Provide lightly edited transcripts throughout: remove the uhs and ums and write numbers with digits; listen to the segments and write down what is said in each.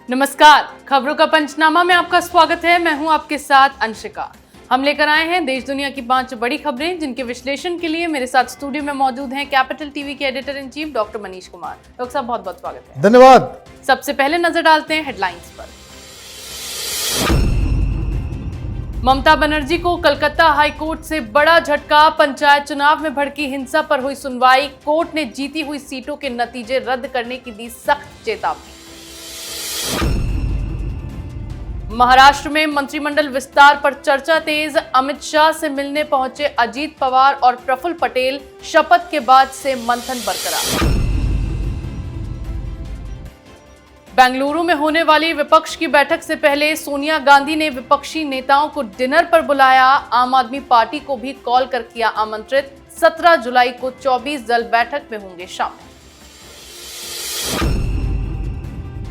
नमस्कार, खबरों का पंचनामा में आपका स्वागत है। मैं हूं आपके साथ अंशिका। हम लेकर आए हैं देश दुनिया की 5 बड़ी खबरें, जिनके विश्लेषण के लिए मेरे साथ स्टूडियो में मौजूद हैं कैपिटल टीवी के editor in chief doctor Manish Kumar. Doctor साहब, बहुत बहुत स्वागत है। धन्यवाद। सबसे पहले नजर डालते हैं हेडलाइंस पर। ममता बनर्जी को कलकत्ता हाईकोर्ट से बड़ा झटका। पंचायत चुनाव में भड़की हिंसा पर हुई सुनवाई। कोर्ट ने जीती हुई सीटों के नतीजे रद्द करने की दी सख्त चेतावनी। महाराष्ट्र में मंत्रिमंडल विस्तार पर चर्चा तेज। अमित शाह से मिलने पहुंचे अजीत पवार और प्रफुल्ल पटेल। शपथ के बाद से मंथन बरकरार। बेंगलुरु में होने वाली विपक्ष की बैठक से पहले सोनिया गांधी ने विपक्षी नेताओं को डिनर पर बुलाया। आम आदमी पार्टी को भी कॉल कर किया आमंत्रित। 17 जुलाई को 24 दल बैठक में होंगे शामिल।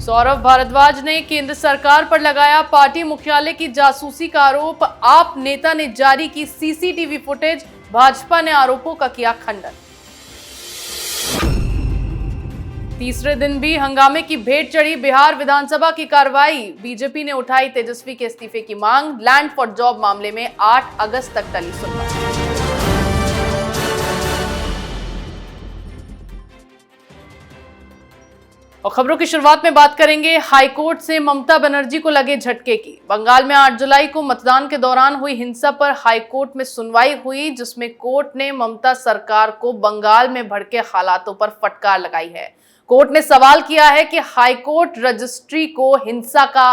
सौरभ भारद्वाज ने केंद्र सरकार पर लगाया पार्टी मुख्यालय की जासूसी का आरोप। आप नेता ने जारी की सीसीटीवी फुटेज। भाजपा ने आरोपों का किया खंडन। तीसरे दिन भी हंगामे की भेंट चढ़ी बिहार विधानसभा की कार्रवाई। बीजेपी ने उठाई तेजस्वी के इस्तीफे की मांग। लैंड फॉर जॉब मामले में 8 अगस्त तक टली सुनवाई। और खबरों की शुरुआत में बात करेंगे हाईकोर्ट से ममता बनर्जी को लगे झटके की। बंगाल में 8 जुलाई को मतदान के दौरान हुई हिंसा पर हाईकोर्ट में सुनवाई हुई, जिसमें कोर्ट ने ममता सरकार को बंगाल में भड़के हालातों पर फटकार लगाई है। कोर्ट ने सवाल किया है कि हाईकोर्ट रजिस्ट्री को हिंसा का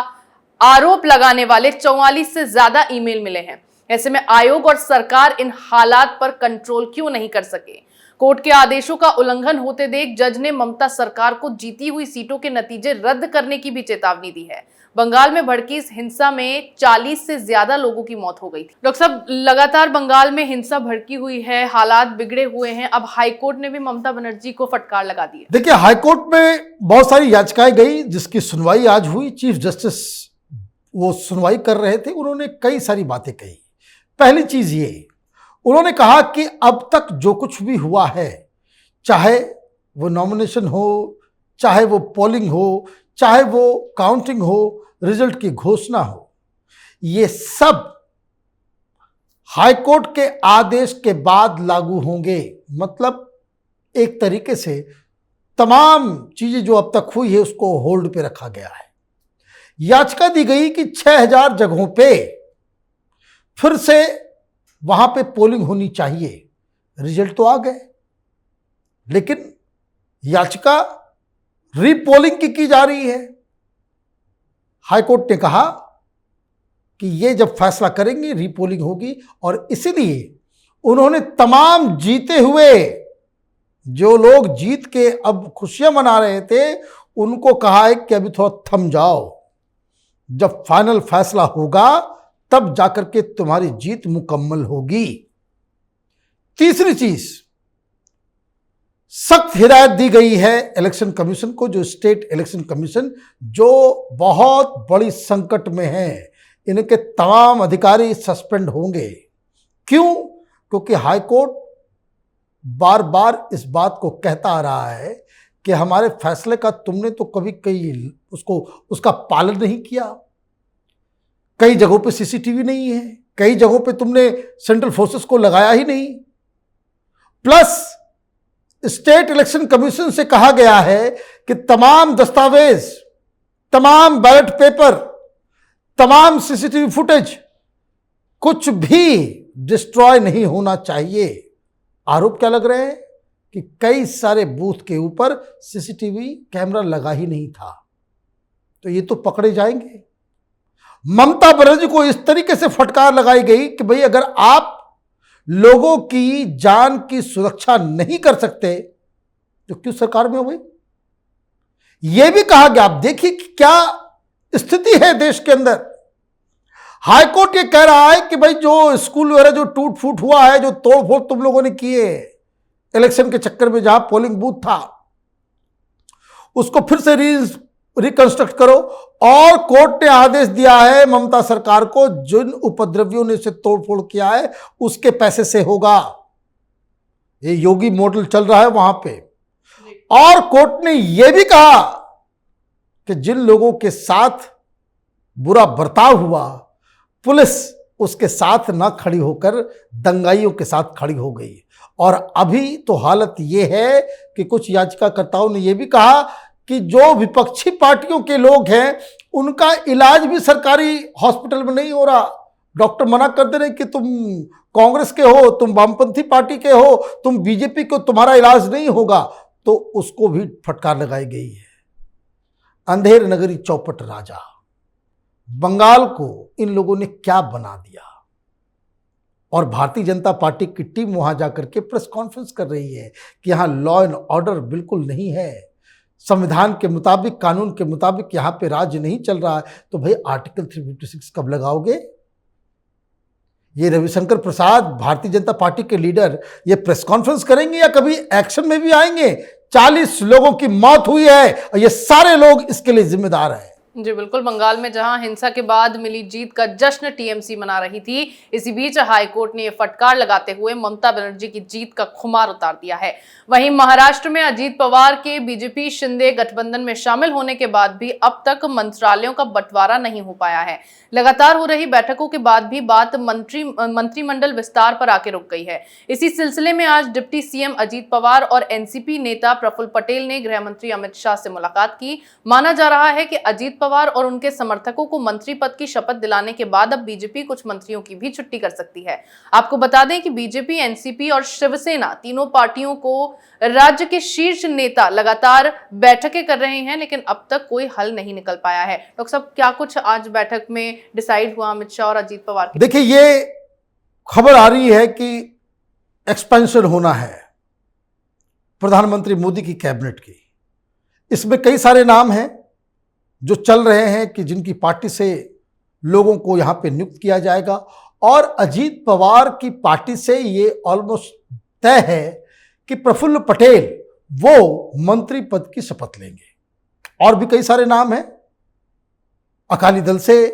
आरोप लगाने वाले 44 से ज्यादा ईमेल मिले हैं। ऐसे में आयोग और सरकार इन हालात पर कंट्रोल क्यों नहीं कर सके। कोर्ट के आदेशों का उल्लंघन होते देख जज ने ममता सरकार को जीती हुई सीटों के नतीजे रद्द करने की भी चेतावनी दी है। बंगाल में भड़की इस हिंसा में 40 से ज्यादा लोगों की मौत हो गई थी। डॉक्टर साहब, लगातार बंगाल में हिंसा भड़की हुई है, हालात बिगड़े हुए हैं। अब हाईकोर्ट ने भी ममता बनर्जी को फटकार लगा दी है। देखिए, हाईकोर्ट में बहुत सारी याचिकाएं गई, जिसकी सुनवाई आज हुई। चीफ जस्टिस वो सुनवाई कर रहे थे। उन्होंने कई सारी बातें कही। पहली चीज ये, उन्होंने कहा कि अब तक जो कुछ भी हुआ है, चाहे वो नॉमिनेशन हो, चाहे वो पोलिंग हो, चाहे वो काउंटिंग हो, रिजल्ट की घोषणा हो, ये सब हाईकोर्ट के आदेश के बाद लागू होंगे। मतलब एक तरीके से तमाम चीजें जो अब तक हुई है उसको होल्ड पे रखा गया है। याचिका दी गई कि 6000 जगहों पे फिर से वहां पे पोलिंग होनी चाहिए। रिजल्ट तो आ गए, लेकिन याचिका रीपोलिंग की जा रही है। हाईकोर्ट ने कहा कि ये जब फैसला करेंगे रीपोलिंग होगी, और इसीलिए उन्होंने तमाम जीते हुए जो लोग जीत के अब खुशियां मना रहे थे उनको कहा है कि अभी थोड़ा थम जाओ। जब फाइनल फैसला होगा तब जाकर के तुम्हारी जीत मुकम्मल होगी। तीसरी चीज, सख्त हिदायत दी गई है इलेक्शन कमीशन को, जो स्टेट इलेक्शन कमीशन जो बहुत बड़ी संकट में है। इनके तमाम अधिकारी सस्पेंड होंगे। क्यों? क्योंकि हाईकोर्ट बार बार इस बात को कहता आ रहा है कि हमारे फैसले का तुमने तो कभी उसका पालन नहीं किया। कई जगहों पे सीसीटीवी नहीं है, कई जगहों पे तुमने सेंट्रल फोर्सेस को लगाया ही नहीं। प्लस स्टेट इलेक्शन कमीशन से कहा गया है कि तमाम दस्तावेज, तमाम बैलेट पेपर, तमाम सीसीटीवी फुटेज कुछ भी डिस्ट्रॉय नहीं होना चाहिए। आरोप क्या लग रहे हैं कि कई सारे बूथ के ऊपर सीसीटीवी कैमरा लगा ही नहीं था, तो ये तो पकड़े जाएंगे। ममता बनर्जी को इस तरीके से फटकार लगाई गई कि भाई, अगर आप लोगों की जान की सुरक्षा नहीं कर सकते तो क्यों सरकार में हो भाई। यह भी कहा गया, आप देखिए कि क्या स्थिति है देश के अंदर। हाईकोर्ट ये कह रहा है कि भाई जो स्कूल वगैरह जो टूट फूट हुआ है, जो तोड़फोड़ तुम लोगों ने किए इलेक्शन के चक्कर में, जहां पोलिंग बूथ था, उसको फिर से रिकंस्ट्रक्ट करो। और कोर्ट ने आदेश दिया है ममता सरकार को, जिन उपद्रवियों ने इसे तोड़फोड़ किया है उसके पैसे से होगा। ये योगी मॉडल चल रहा है वहां पे। और कोर्ट ने यह भी कहा कि जिन लोगों के साथ बुरा बर्ताव हुआ, पुलिस उसके साथ ना खड़ी होकर दंगाइयों के साथ खड़ी हो गई। और अभी तो हालत ये है कि कुछ याचिकाकर्ताओं ने यह भी कहा कि जो विपक्षी पार्टियों के लोग हैं उनका इलाज भी सरकारी हॉस्पिटल में नहीं हो रहा। डॉक्टर मना कर दे रहे कि तुम कांग्रेस के हो, तुम वामपंथी पार्टी के हो, तुम बीजेपी को, तुम्हारा इलाज नहीं होगा। तो उसको भी फटकार लगाई गई है। अंधेर नगरी चौपट राजा, बंगाल को इन लोगों ने क्या बना दिया। और भारतीय जनता पार्टी की टीम वहां जाकर के प्रेस कॉन्फ्रेंस कर रही है कि यहां लॉ एंड ऑर्डर बिल्कुल नहीं है, संविधान के मुताबिक, कानून के मुताबिक यहां पे राज्य नहीं चल रहा है। तो भाई आर्टिकल 356 कब लगाओगे? ये रविशंकर प्रसाद, भारतीय जनता पार्टी के लीडर, ये प्रेस कॉन्फ्रेंस करेंगे या कभी एक्शन में भी आएंगे? 40 लोगों की मौत हुई है और ये सारे लोग इसके लिए जिम्मेदार हैं। जी बिल्कुल, बंगाल में जहां हिंसा के बाद मिली जीत का जश्न टीएमसी मना रही थी, इसी बीच हाईकोर्ट ने यह फटकार लगाते हुए ममता बनर्जी की जीत का खुमार उतार दिया है। वहीं महाराष्ट्र में अजीत पवार के बीजेपी शिंदे गठबंधन में शामिल होने के बाद भी अब तक मंत्रालयों का बंटवारा नहीं हो पाया है। लगातार हो रही बैठकों के बाद भी बात मंत्रिमंडल विस्तार पर आके रुक गई है। इसी सिलसिले में आज डिप्टी सीएम अजीत पवार और एनसीपी नेता प्रफुल्ल पटेल ने गृह मंत्री अमित शाह से मुलाकात की। माना जा रहा है कि अजीत पवार और उनके समर्थकों को मंत्री पद की शपथ दिलाने के बाद अब बीजेपी कुछ मंत्रियों की भी छुट्टी कर सकती है। आपको बता दें कि बीजेपी, एनसीपी और शिवसेना तीनों पार्टियों को राज्य के शीर्ष नेता लगातार बैठकें कर रहे हैं, लेकिन अब तक कोई हल नहीं निकल पाया है। डॉक्टर साहब, क्या कुछ आज बैठक में डिसाइड हुआ अमित शाह और अजीत पवार के? देखिए, ये खबर आ रही है कि एक्सपेंशन होना है प्रधानमंत्री मोदी की कैबिनेट की। इसमें कई सारे नाम हैं जो चल रहे हैं कि जिनकी पार्टी से लोगों को यहां पे नियुक्त किया जाएगा। और अजीत पवार की पार्टी से ये ऑलमोस्ट तय है कि प्रफुल्ल पटेल वो मंत्री पद की शपथ लेंगे। और भी कई सारे नाम हैं, अकाली दल से,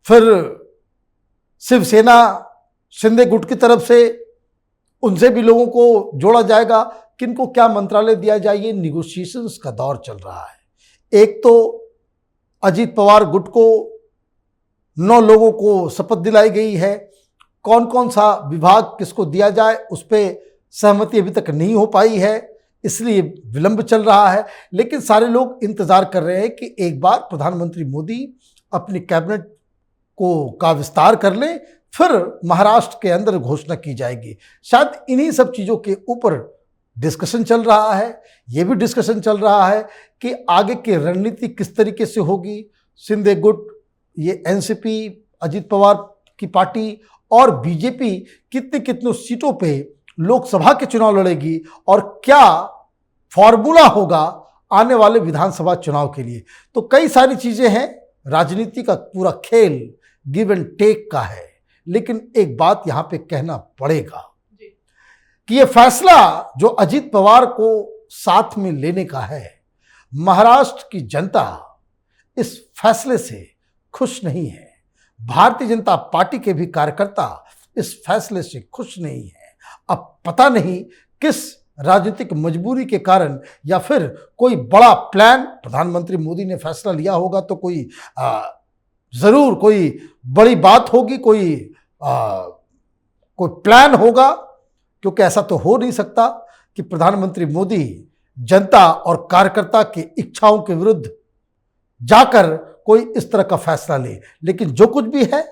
फिर शिवसेना, शिंदे गुट की तरफ से, उनसे भी लोगों को जोड़ा जाएगा। किनको क्या मंत्रालय दिया जाए, ये निगोशिएशंस का दौर चल रहा है। एक तो अजीत पवार गुट को 9 लोगों को शपथ दिलाई गई है। कौन कौन सा विभाग किसको दिया जाए उस पर सहमति अभी तक नहीं हो पाई है, इसलिए विलंब चल रहा है। लेकिन सारे लोग इंतजार कर रहे हैं कि एक बार प्रधानमंत्री मोदी अपनी कैबिनेट का विस्तार कर लें, फिर महाराष्ट्र के अंदर घोषणा की जाएगी। शायद इन्हीं सब चीज़ों के ऊपर डिस्कशन चल रहा है। ये भी डिस्कशन चल रहा है कि आगे की रणनीति किस तरीके से होगी। शिंदे गुट, ये एनसीपी, अजीत पवार की पार्टी और बीजेपी कितनी सीटों पे लोकसभा के चुनाव लड़ेगी और क्या फॉर्मूला होगा आने वाले विधानसभा चुनाव के लिए। तो कई सारी चीज़ें हैं। राजनीति का पूरा खेल गिव एंड टेक का है। लेकिन एक बात यहाँ पे कहना पड़ेगा कि ये फैसला जो अजीत पवार को साथ में लेने का है, महाराष्ट्र की जनता इस फैसले से खुश नहीं है। भारतीय जनता पार्टी के भी कार्यकर्ता इस फैसले से खुश नहीं है। अब पता नहीं किस राजनीतिक मजबूरी के कारण या फिर कोई बड़ा प्लान, प्रधानमंत्री मोदी ने फैसला लिया होगा तो कोई जरूर कोई बड़ी बात होगी, कोई प्लान होगा। क्योंकि ऐसा तो हो नहीं सकता कि प्रधानमंत्री मोदी जनता और कार्यकर्ता की इच्छाओं के विरुद्ध जाकर कोई इस तरह का फैसला ले। लेकिन जो कुछ भी है,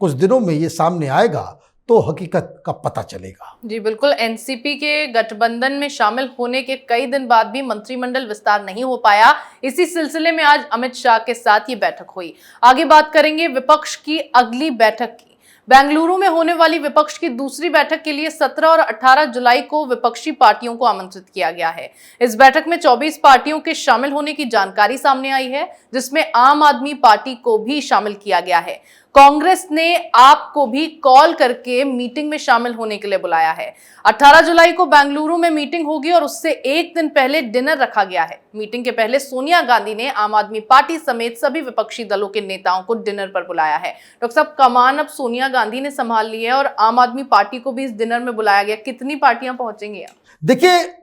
कुछ दिनों में ये सामने आएगा तो हकीकत का पता चलेगा। जी बिल्कुल, एनसीपी के गठबंधन में शामिल होने के कई दिन बाद भी मंत्रिमंडल विस्तार नहीं हो पाया। इसी सिलसिले में आज अमित शाह के साथ ये बैठक हुई। आगे बात करेंगे विपक्ष की अगली बैठक की। बेंगलुरु में होने वाली विपक्ष की दूसरी बैठक के लिए 17 और 18 जुलाई को विपक्षी पार्टियों को आमंत्रित किया गया है। इस बैठक में 24 पार्टियों के शामिल होने की जानकारी सामने आई है, जिसमें आम आदमी पार्टी को भी शामिल किया गया है। कांग्रेस ने आप को भी कॉल करके मीटिंग में शामिल होने के लिए बुलाया है। 18 जुलाई को बेंगलुरु में मीटिंग होगी और उससे एक दिन पहले डिनर रखा गया है। मीटिंग के पहले सोनिया गांधी ने आम आदमी पार्टी समेत सभी विपक्षी दलों के नेताओं को डिनर पर बुलाया है। डॉक्टर साहब, कमान अब सोनिया गांधी ने संभाल ली है और आम आदमी पार्टी को भी इस डिनर में बुलाया गया। कितनी पार्टियां पहुंचेंगी? देखिए,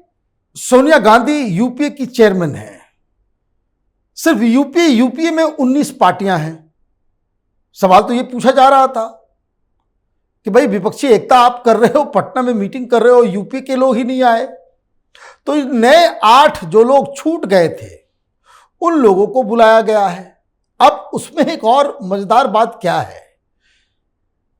सोनिया गांधी यूपीए की चेयरमैन है। सिर्फ यूपीए में 19 पार्टियां हैं। सवाल तो ये पूछा जा रहा था कि भाई विपक्षी एकता आप कर रहे हो, पटना में मीटिंग कर रहे हो, यूपी के लोग ही नहीं आए, तो नए 8 जो लोग छूट गए थे उन लोगों को बुलाया गया है। अब उसमें एक और मजेदार बात क्या है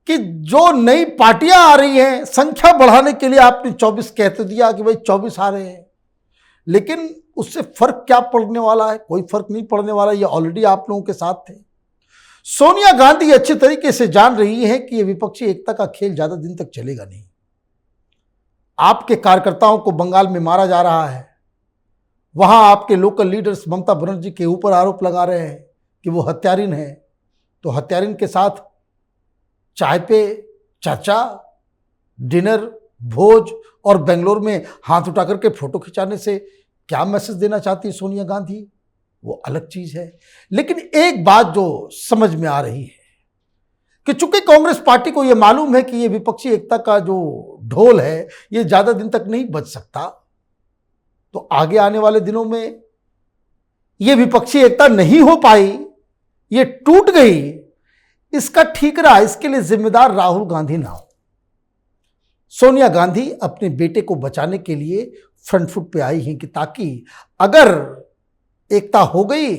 कि जो नई पार्टियां आ रही हैं, संख्या बढ़ाने के लिए आपने 24 कह तो दिया कि भाई 24 आ रहे हैं, लेकिन उससे फर्क क्या पड़ने वाला है? कोई फर्क नहीं पड़ने वाला, ये ऑलरेडी आप लोगों के साथ थे। सोनिया गांधी अच्छे तरीके से जान रही है कि ये विपक्षी एकता का खेल ज्यादा दिन तक चलेगा नहीं। आपके कार्यकर्ताओं को बंगाल में मारा जा रहा है, वहां आपके लोकल लीडर्स ममता बनर्जी के ऊपर आरोप लगा रहे हैं कि वो हत्यारिन है, तो हत्यारिन के साथ चाय पे चर्चा, डिनर, भोज और बेंगलोर में हाथ उठा करके फोटो खिंचाने से क्या मैसेज देना चाहती है सोनिया गांधी, वो अलग चीज है। लेकिन एक बात जो समझ में आ रही है कि चूंकि कांग्रेस पार्टी को यह मालूम है कि यह विपक्षी एकता का जो ढोल है ये ज्यादा दिन तक नहीं बच सकता, तो आगे आने वाले दिनों में यह विपक्षी एकता नहीं हो पाई, ये टूट गई, इसका ठीकरा इसके लिए जिम्मेदार राहुल गांधी ना हो। सोनिया गांधी अपने बेटे को बचाने के लिए फ्रंट फुट पे आई हैं कि ताकि अगर एकता हो गई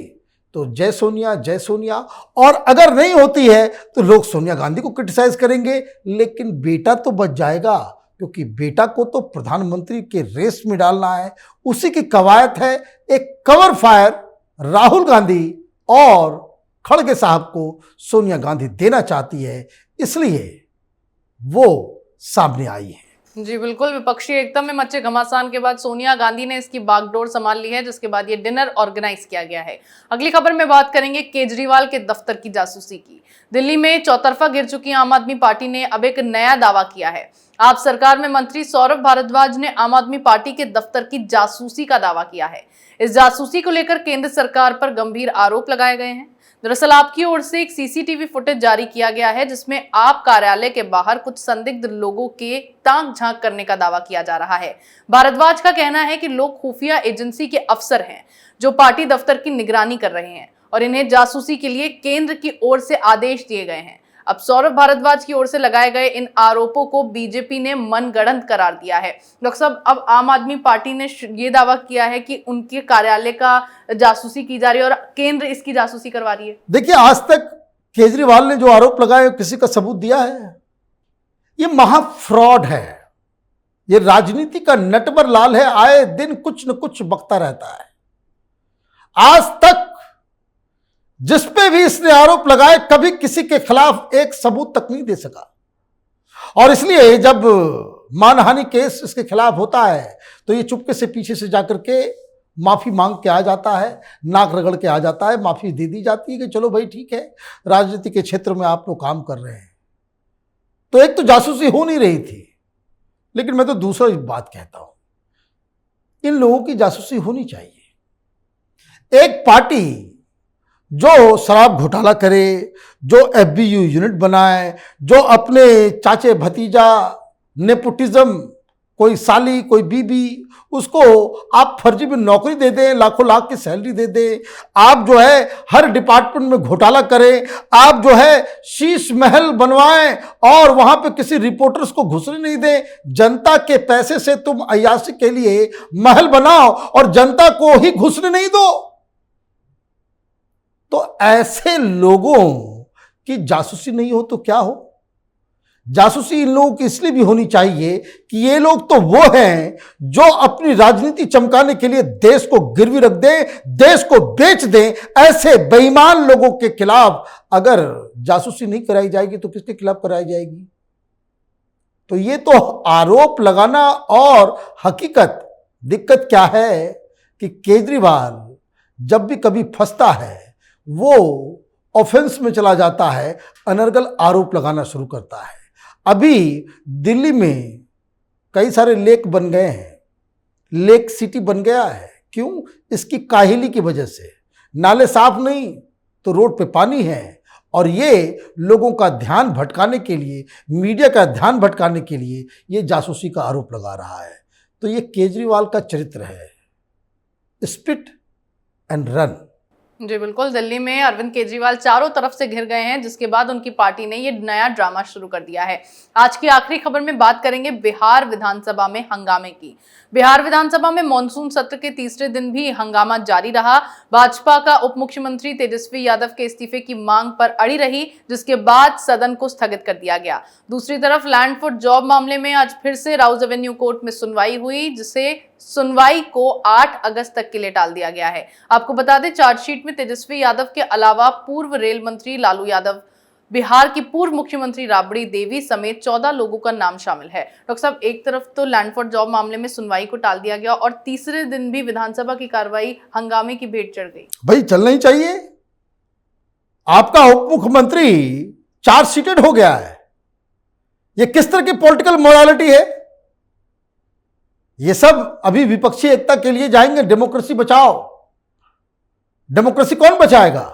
तो जय सोनिया, और अगर नहीं होती है तो लोग सोनिया गांधी को क्रिटिसाइज करेंगे, लेकिन बेटा तो बच जाएगा, क्योंकि बेटा को तो प्रधानमंत्री के रेस में डालना है। उसी की कवायद है, एक कवर फायर राहुल गांधी और खड़गे साहब को सोनिया गांधी देना चाहती है, इसलिए वो सामने आई है। जी बिल्कुल, विपक्षी एकता में मचे घमासान के बाद सोनिया गांधी ने इसकी बागडोर संभाल ली है, जिसके बाद ये डिनर ऑर्गेनाइज किया गया है। अगली खबर में बात करेंगे केजरीवाल के दफ्तर की जासूसी की। दिल्ली में चौतरफा गिर चुकी आम आदमी पार्टी ने अब एक नया दावा किया है। आप सरकार में मंत्री सौरभ भारद्वाज ने आम आदमी पार्टी के दफ्तर की जासूसी का दावा किया है। इस जासूसी को लेकर केंद्र सरकार पर गंभीर आरोप लगाए गए हैं। दरअसल आपकी ओर से एक सीसीटीवी फुटेज जारी किया गया है, जिसमें आप कार्यालय के बाहर कुछ संदिग्ध लोगों के ताक झांक करने का दावा किया जा रहा है। भारद्वाज का कहना है कि लोग खुफिया एजेंसी के अफसर हैं जो पार्टी दफ्तर की निगरानी कर रहे हैं और इन्हें जासूसी के लिए केंद्र की ओर से आदेश दिए गए हैं। अब सौरभ भारद्वाज की ओर से लगाए गए इन आरोपों को बीजेपी ने मनगढ़ंत करार दिया है। डॉक्टर साहब, अब आम आदमी पार्टी ने ये दावा किया है कि उनके कार्यालय का जासूसी की जा रही है और केंद्र इसकी जासूसी करवा रही है। देखिए, आज तक केजरीवाल ने जो आरोप लगाए किसी का सबूत दिया है? ये महा फ्रॉड है, ये राजनीति का नटवर लाल है, आए दिन कुछ न कुछ बकता रहता है। आज तक जिस पे भी इसने आरोप लगाए कभी किसी के खिलाफ एक सबूत तक नहीं दे सका, और इसलिए जब मानहानि केस इसके खिलाफ होता है तो ये चुपके से पीछे से जाकर के माफी मांग के आ जाता है, नाक रगड़ के आ जाता है, माफी दे दी जाती है कि चलो भाई ठीक है, राजनीति के क्षेत्र में आप लोग काम कर रहे हैं। तो एक तो जासूसी हो नहीं रही थी, लेकिन मैं तो दूसरा बात कहता हूं, इन लोगों की जासूसी होनी चाहिए। एक पार्टी जो शराब घोटाला करे, जो एफबीयू यूनिट बनाए, जो अपने चाचे भतीजा नेपोटिज्म, कोई साली कोई बीबी, उसको आप फर्जी में नौकरी दे दें, लाखों लाख की सैलरी दे दें, आप जो है हर डिपार्टमेंट में घोटाला करें, आप जो है शीश महल बनवाएं और वहां पे किसी रिपोर्टर्स को घुसने नहीं दें, जनता के पैसे से तुम अय्याशी के लिए महल बनाओ और जनता को ही घुसने नहीं दो, तो ऐसे लोगों की जासूसी नहीं हो तो क्या हो? जासूसी इन लोगों की इसलिए भी होनी चाहिए कि ये लोग तो वो हैं जो अपनी राजनीति चमकाने के लिए देश को गिरवी रख दें, देश को बेच दें। ऐसे बेईमान लोगों के खिलाफ अगर जासूसी नहीं कराई जाएगी तो किसके खिलाफ कराई जाएगी? तो ये तो आरोप लगाना, और हकीकत दिक्कत क्या है कि केजरीवाल जब भी कभी फंसता है वो ऑफेंस में चला जाता है, अनर्गल आरोप लगाना शुरू करता है। अभी दिल्ली में कई सारे लेक बन गए हैं, लेक सिटी बन गया है। क्यों? इसकी काहिली की वजह से। नाले साफ नहीं तो रोड पे पानी है, और ये लोगों का ध्यान भटकाने के लिए, मीडिया का ध्यान भटकाने के लिए ये जासूसी का आरोप लगा रहा है। तो ये केजरीवाल का चरित्र है, स्पिट एंड रन। जी बिल्कुल, दिल्ली में अरविंद केजरीवाल चारों तरफ से घिर गए हैं, जिसके बाद उनकी पार्टी ने ये नया ड्रामा शुरू कर दिया है। आज की आखिरी खबर में बात करेंगे बिहार विधानसभा में हंगामे की। बिहार विधानसभा में मॉनसून सत्र के तीसरे दिन भी हंगामा जारी रहा। भाजपा का उप मुख्यमंत्री तेजस्वी यादव के इस्तीफे की मांग पर अड़ी रही, जिसके बाद सदन को स्थगित कर दिया गया। दूसरी तरफ लैंड फॉर जॉब मामले में आज फिर से राउज एवेन्यू कोर्ट में सुनवाई हुई, जिसे सुनवाई को 8 अगस्त तक के लिए टाल दिया गया है। आपको बता दें, चार्जशीट में तेजस्वी यादव के अलावा पूर्व रेल मंत्री लालू यादव, बिहार की पूर्व मुख्यमंत्री राबड़ी देवी समेत 14 लोगों का नाम शामिल है। डॉक्टर साहब, एक तरफ तो लैंड फॉर जॉब मामले में सुनवाई को टाल दिया गया और तीसरे दिन भी विधानसभा की कार्रवाई हंगामे की भेंट चढ़ गई। भाई चलना ही चाहिए। आपका उप मुख्यमंत्री चार्ज सीटेड हो गया है। ये किस तरह की पॉलिटिकल मोरालिटी है? ये सब अभी विपक्षी एकता के लिए जाएंगे। डेमोक्रेसी बचाओ। डेमोक्रेसी कौन बचाएगा?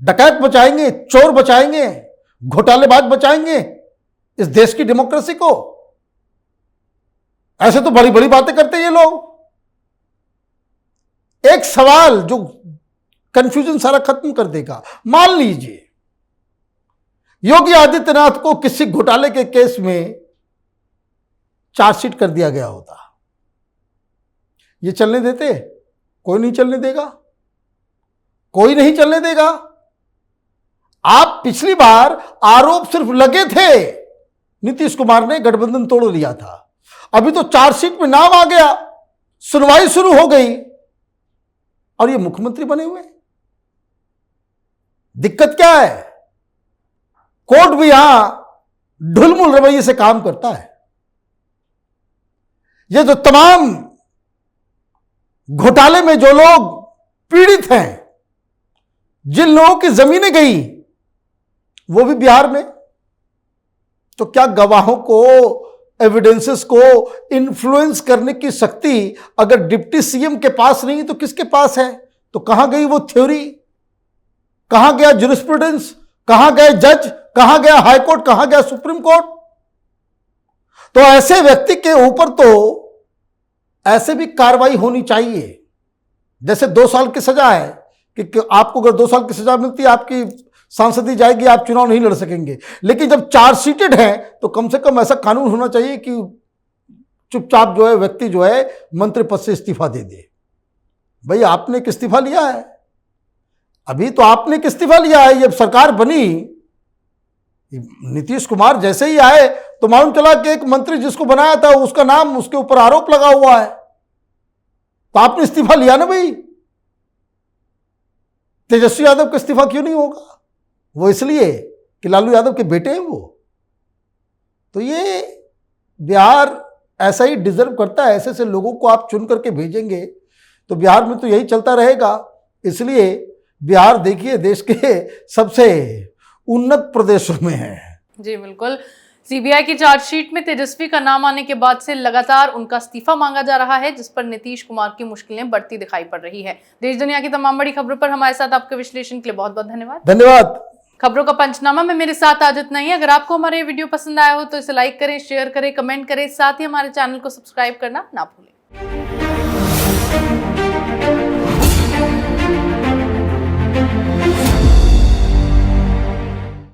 डकैत बचाएंगे, चोर बचाएंगे, घोटालेबाज बचाएंगे इस देश की डेमोक्रेसी को? ऐसे तो बड़ी बड़ी बातें करते हैं ये लोग। एक सवाल जो कंफ्यूजन सारा खत्म कर देगा। मान लीजिए योगी आदित्यनाथ को किसी घोटाले के केस में चार्जशीट कर दिया गया होता, ये चलने देते? कोई नहीं चलने देगा। कोई नहीं चलने देगा। आप पिछली बार आरोप सिर्फ लगे थे, नीतीश कुमार ने गठबंधन तोड़ लिया था। अभी तो चार्जशीट में नाम आ गया, सुनवाई शुरू हो गई और ये मुख्यमंत्री बने हुए। दिक्कत क्या है? कोर्ट भी यहां ढुलमुल रवैये से काम करता है। ये जो तमाम घोटाले में जो लोग पीड़ित हैं, जिन लोगों की जमीनें गई, वो भी बिहार में। तो क्या गवाहों को, एविडेंसेस को इन्फ्लुएंस करने की शक्ति अगर डिप्टी सीएम के पास नहीं तो किसके पास है? तो कहां गई वो थ्योरी? कहां गया ज्यूरिस्प्रूडेंस? कहां गए जज? कहां गया हाई कोर्ट? कहां गया सुप्रीम कोर्ट? तो ऐसे व्यक्ति के ऊपर तो ऐसे भी कार्रवाई होनी चाहिए। जैसे 2 साल की सजा है कि आपको अगर 2 साल की सजा मिलती है, आपकी सांसदी जाएगी, आप चुनाव नहीं लड़ सकेंगे। लेकिन जब चार्जशीटेड है तो कम से कम ऐसा कानून होना चाहिए कि चुपचाप जो है व्यक्ति जो है मंत्री पद से इस्तीफा दे दे। भाई आपने एक इस्तीफा लिया है, अभी तो आपने एक इस्तीफा लिया है। जब सरकार बनी, नीतीश कुमार जैसे ही आए तो मालूम चला कि एक मंत्री जिसको बनाया था उसका नाम, उसके ऊपर आरोप लगा हुआ है। तो आपने इस्तीफा लिया ना भाई। तेजस्वी यादव का इस्तीफा क्यों नहीं होगा? वो इसलिए कि लालू यादव के बेटे हैं वो। तो ये बिहार ऐसा ही डिजर्व करता है। ऐसे ऐसे लोगों को आप चुन करके भेजेंगे तो बिहार में तो यही चलता रहेगा। इसलिए बिहार देखिए देश के सबसे उन्नत प्रदेशों में है। जी बिल्कुल। सीबीआई की चार्जशीट में तेजस्वी का नाम आने के बाद से लगातार उनका इस्तीफा मांगा जा रहा है, जिस पर नीतीश कुमार की मुश्किलें बढ़ती दिखाई पड़ रही है। देश दुनिया की तमाम बड़ी खबरों पर हमारे साथ आपके विश्लेषण के लिए बहुत बहुत धन्यवाद। धन्यवाद। खबरों का पंचनामा में मेरे साथ आज इतना ही। अगर आपको हमारा ये वीडियो पसंद आया हो तो इसे लाइक करें, शेयर करें, कमेंट करें, साथ ही हमारे चैनल को सब्सक्राइब करना ना भूलें।